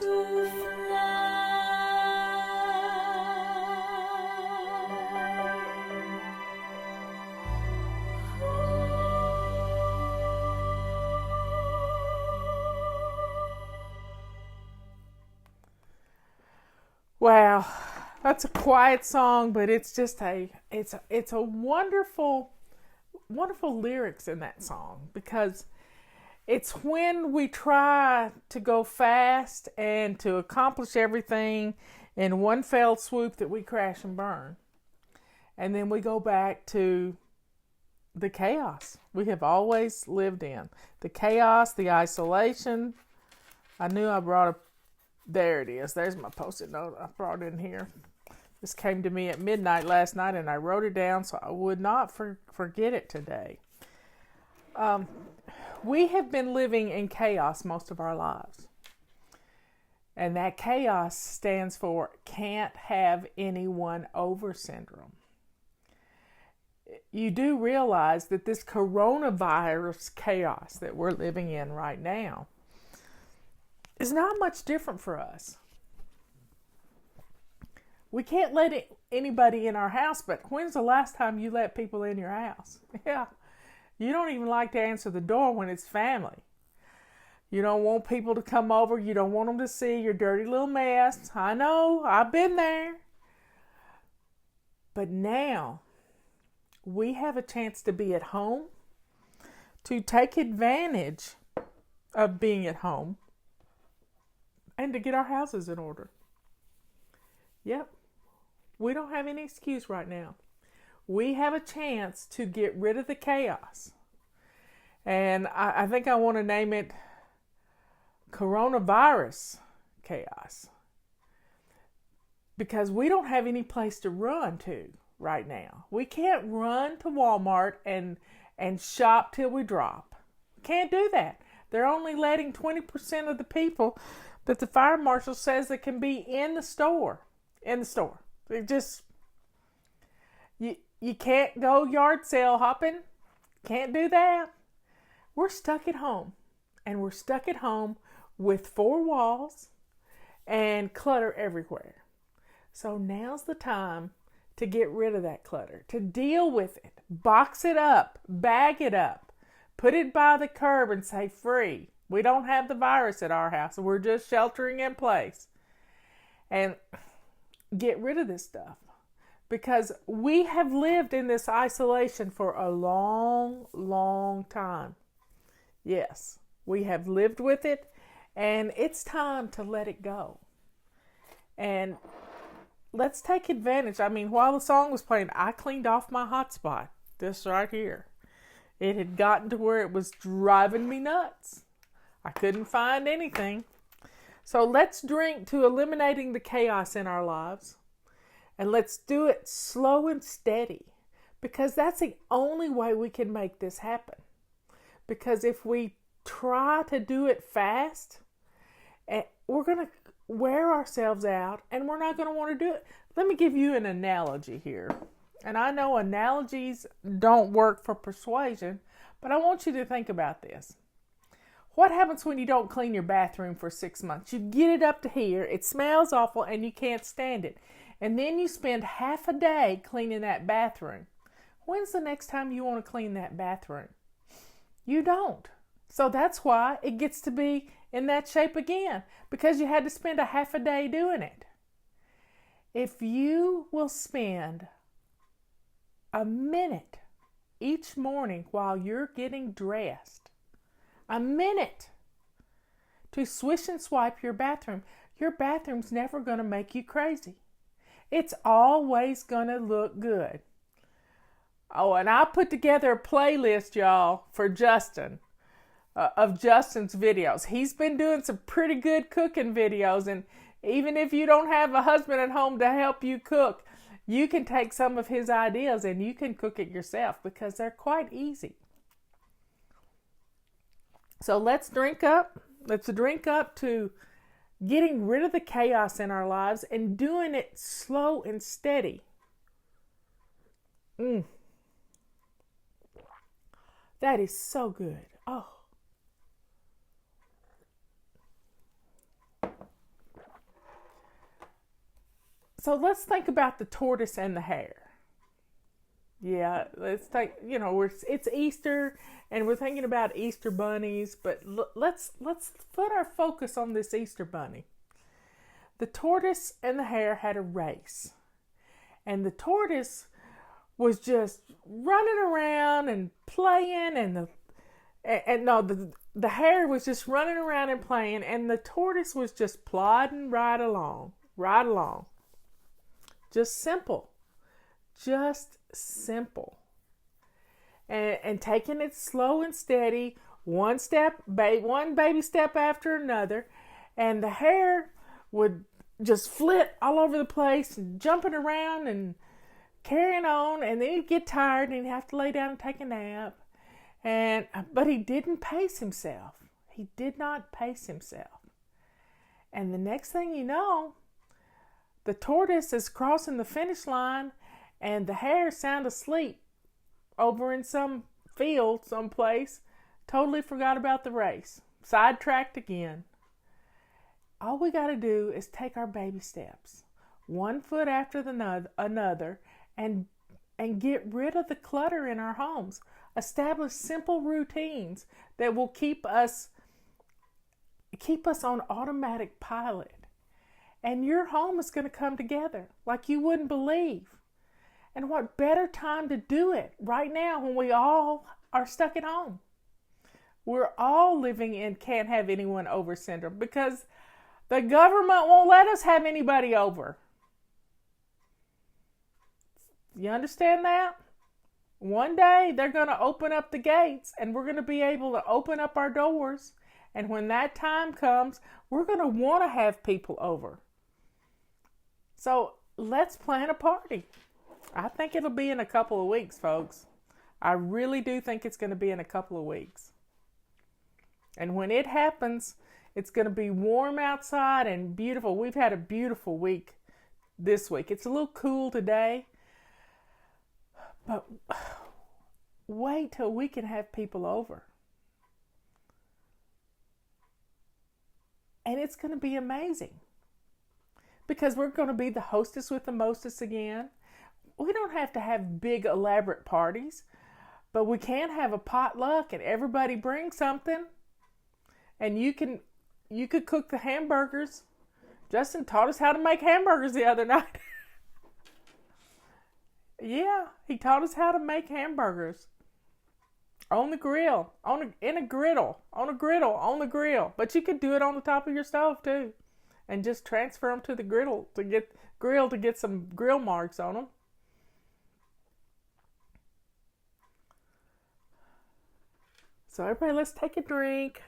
to Wow, that's a quiet song, but it's just a wonderful lyrics in that song, because it's when we try to go fast and to accomplish everything in one fell swoop that we crash and burn. And then we go back to the chaos we have always lived in. The chaos, the isolation. I knew I brought a There it is. There's my post-it note I brought in here. This came to me at midnight last night, and I wrote it down so I would not forget it today. We have been living in chaos most of our lives. And that chaos stands for can't have anyone over syndrome. You do realize that this coronavirus chaos that we're living in right now is not much different for us. We can't let anybody in our house, but when's the last time you let people in your house? Yeah. You don't even like to answer the door when it's family. You don't want people to come over. You don't want them to see your dirty little mess. I know, I've been there. But now, we have a chance to be at home, to take advantage of being at home, and to get our houses in order. Yep. We don't have any excuse right now. We have a chance to get rid of the chaos. And I think I want to name it coronavirus chaos. Because we don't have any place to run to right now. We can't run to Walmart and shop till we drop. Can't do that. They're only letting 20% of the people that the fire marshal says that can be in the store. It just, you can't go yard sale hopping. Can't do that. We're stuck at home. And we're stuck at home with four walls and clutter everywhere. So now's the time to get rid of that clutter, to deal with it, box it up, bag it up, put it by the curb and say free. We don't have the virus at our house, we're just sheltering in place. And get rid of this stuff, because we have lived in this isolation for a long, long time. Yes, we have lived with it, and it's time to let it go. And let's take advantage. I mean, while the song was playing, I cleaned off my hotspot. This right here. It had gotten to where it was driving me nuts. I couldn't find anything. So let's drink to eliminating the chaos in our lives. And let's do it slow and steady. Because that's the only way we can make this happen. Because if we try to do it fast, we're going to wear ourselves out, and we're not going to want to do it. Let me give you an analogy here. And I know analogies don't work for persuasion, but I want you to think about this. What happens when you don't clean your bathroom for 6 months? You get it up to here, it smells awful, and you can't stand it. And then you spend half a day cleaning that bathroom. When's the next time you want to clean that bathroom? You don't. So that's why it gets to be in that shape again, because you had to spend a half a day doing it. If you will spend a minute each morning while you're getting dressed, a minute to swish and swipe your bathroom's never going to make you crazy. It's always going to look good. Oh, and I put together a playlist, y'all, for Justin. Of Justin's videos. He's been doing some pretty good cooking videos, and even if you don't have a husband at home to help you cook, you can take some of his ideas and you can cook it yourself, because they're quite easy. So let's drink up to getting rid of the chaos in our lives and doing it slow and steady. That is so good. Oh. So let's think about the tortoise and the hare. Yeah, let's think, it's Easter and we're thinking about Easter bunnies, but let's put our focus on this Easter bunny. The tortoise and the hare had a race. And the tortoise was just running around and playing, and the hare was just running around and playing, and the tortoise was just plodding right along. Just simple. And taking it slow and steady, one baby step after another, and the hare would just flit all over the place and jumping around and carrying on, and then he'd get tired and he'd have to lay down and take a nap. But he didn't pace himself. He did not pace himself. And the next thing you know, the tortoise is crossing the finish line and the hare sound asleep over in some field someplace, totally forgot about the race, sidetracked again. All we got to do is take our baby steps, one foot after another, and get rid of the clutter in our homes. Establish simple routines that will keep us on automatic pilot. And your home is going to come together like you wouldn't believe. And what better time to do it right now when we all are stuck at home? We're all living in can't have anyone over syndrome because the government won't let us have anybody over. You understand that? One day they're going to open up the gates and we're going to be able to open up our doors. And when that time comes, we're going to want to have people over. So let's plan a party. I think it'll be in a couple of weeks, folks. I really do think it's going to be in a couple of weeks. And when it happens, it's going to be warm outside and beautiful. We've had a beautiful week this week. It's a little cool today. But wait till we can have people over. And it's going to be amazing. Because we're going to be the hostess with the mostest again. We don't have to have big elaborate parties, but we can have a potluck and everybody bring something. And you could cook the hamburgers. Justin taught us how to make hamburgers the other night. Yeah, he taught us how to make hamburgers. On the grill, on a griddle. But you could do it on the top of your stove too. And just transfer them to the griddle to get some grill marks on them. So everybody, let's take a drink.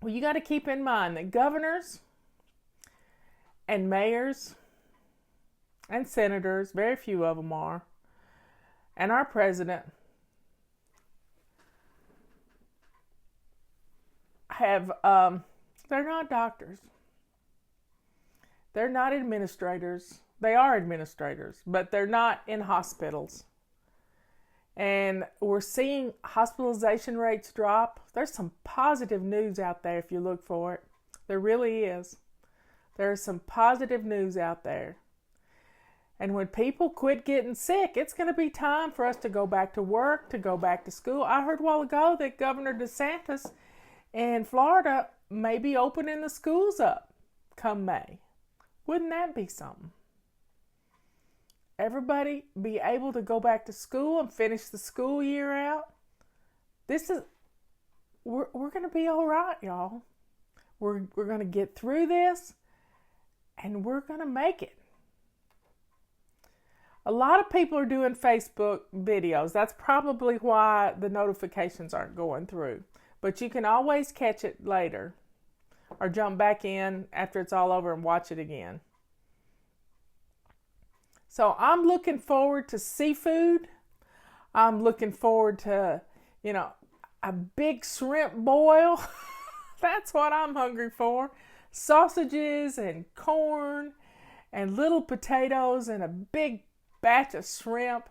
Well, you got to keep in mind that governors and mayors and senators, very few of them are, and our president have, they're not doctors. They're not administrators. They are administrators, but they're not in hospitals. And we're seeing hospitalization rates drop. There's some positive news out there if you look for it. There really is. There's some positive news out there. And when people quit getting sick, it's going to be time for us to go back to work, to go back to school. I heard a while ago that Governor DeSantis in Florida may be opening the schools up come May. Wouldn't that be something? Everybody be able to go back to school and finish the school year out. We're going to be all right, y'all. We're going to get through this and we're going to make it. A lot of people are doing Facebook videos. That's probably why the notifications aren't going through. But you can always catch it later or jump back in after it's all over and watch it again. So I'm looking forward to seafood. I'm looking forward to, a big shrimp boil. That's what I'm hungry for. Sausages and corn and little potatoes and a big batch of shrimp.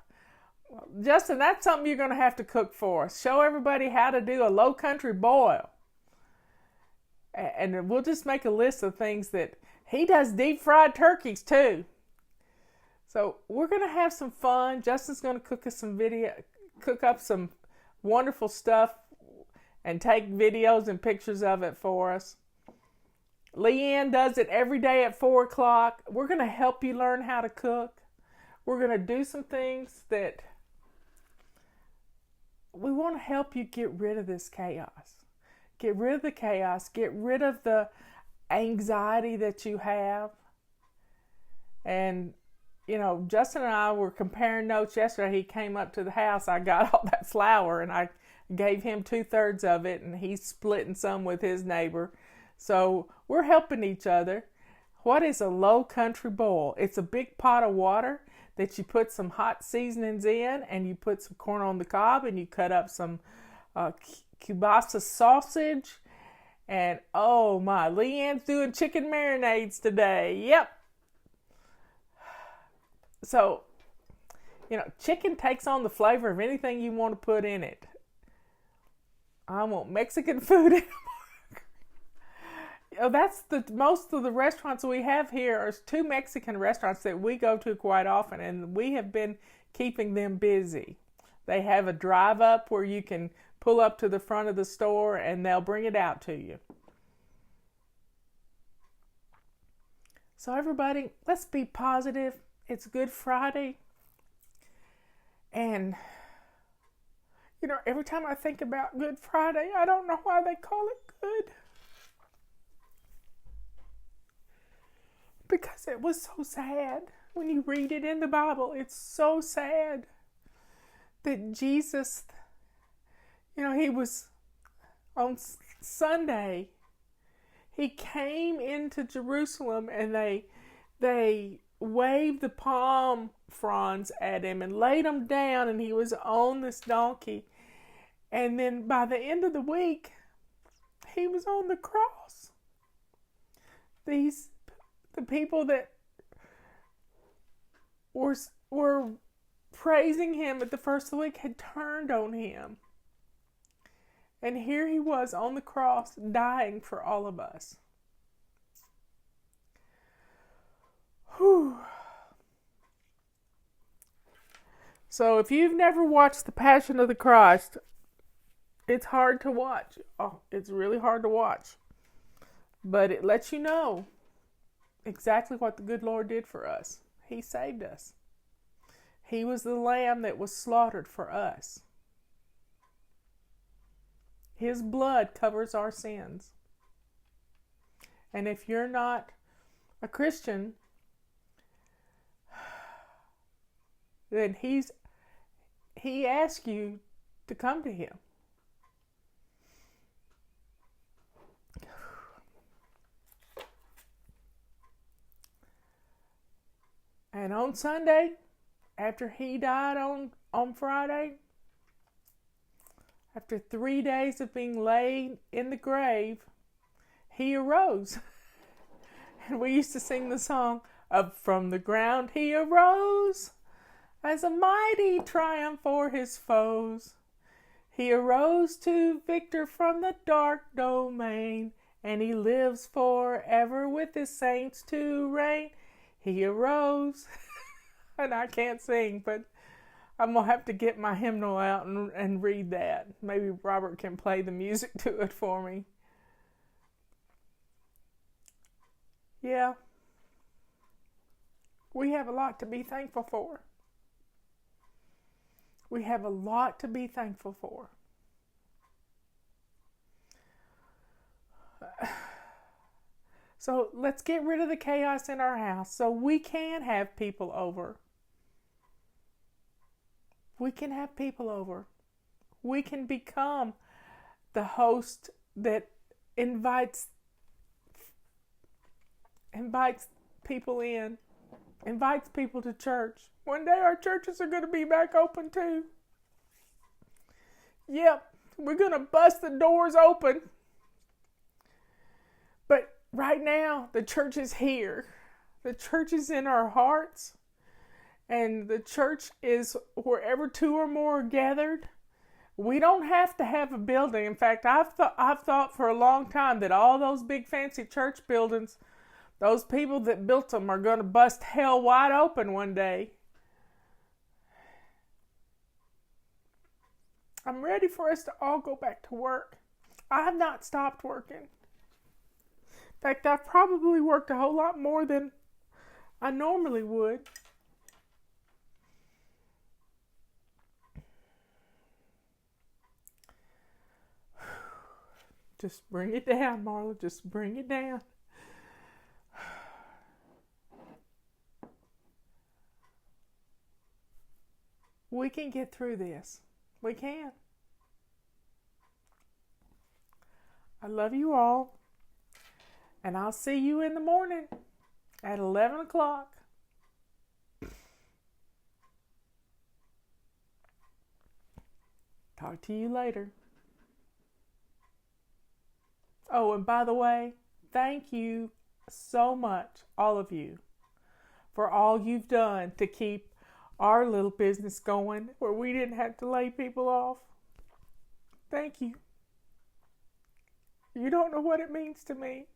Justin, that's something you're going to have to cook for us. Show everybody how to do a low country boil. And we'll just make a list of things that he does. Deep fried turkeys too. So we're going to have some fun. Justin's going to cook up some wonderful stuff and take videos and pictures of it for us. Leanne does it every day at 4 o'clock. We're going to help you learn how to cook. We're going to do some things that we want to help you get rid of this chaos. Get rid of the chaos. Get rid of the anxiety that you have. And, you know, Justin and I were comparing notes yesterday. He came up to the house. I got all that flour and I gave him 2/3 of it, and he's splitting some with his neighbor. So we're helping each other. What is a low country boil? It's a big pot of water that you put some hot seasonings in, and you put some corn on the cob, and you cut up some kielbasa sausage. And oh my, Leanne's doing chicken marinades today. Yep. So, you know, chicken takes on the flavor of anything you want to put in it. I want Mexican food in that's most of the restaurants we have here are 2 Mexican restaurants that we go to quite often, and we have been keeping them busy. They have a drive up where you can pull up to the front of the store and they'll bring it out to you. So everybody, let's be positive. It's Good Friday. And you know, every time I think about Good Friday, I don't know why they call it good. Because it was so sad. When you read it in the Bible, it's so sad that Jesus, you know, he was on Sunday, he came into Jerusalem and they waved the palm fronds at him and laid him down, and he was on this donkey. And then by the end of the week, he was on the cross. The people that were praising him at the first of the week had turned on him. And here he was on the cross dying for all of us. Whew. So if you've never watched The Passion of the Christ, it's hard to watch. Oh, it's really hard to watch. But it lets you know exactly what the good Lord did for us. He saved us. He was the lamb that was slaughtered for us. His blood covers our sins. And if you're not a Christian, then he asks you to come to him. And on Sunday, after he died on Friday, after 3 days of being laid in the grave, he arose. And we used to sing the song, "Up from the ground he arose, as a mighty triumph for his foes. He arose to victor from the dark domain, and he lives forever with his saints to reign. He arose." And I can't sing, but I'm going to have to get my hymnal out and read that. Maybe Robert can play the music to it for me. Yeah. We have a lot to be thankful for. We have a lot to be thankful for. So let's get rid of the chaos in our house so we can have people over. We can have people over. We can become the host that invites people in, invites people to church. One day our churches are going to be back open too. Yep, we're going to bust the doors open. But right now, the church is here. The church is in our hearts. And the church is wherever 2 or more are gathered. We don't have to have a building. In fact, I've thought for a long time that all those big fancy church buildings, those people that built them are going to bust hell wide open one day. I'm ready for us to all go back to work. I have not stopped working. In fact, I've probably worked a whole lot more than I normally would. Just bring it down, Marla. Just bring it down. We can get through this. We can. I love you all. And I'll see you in the morning at 11 o'clock. Talk to you later. Oh, and by the way, thank you so much, all of you, for all you've done to keep our little business going where we didn't have to lay people off. Thank you. You don't know what it means to me.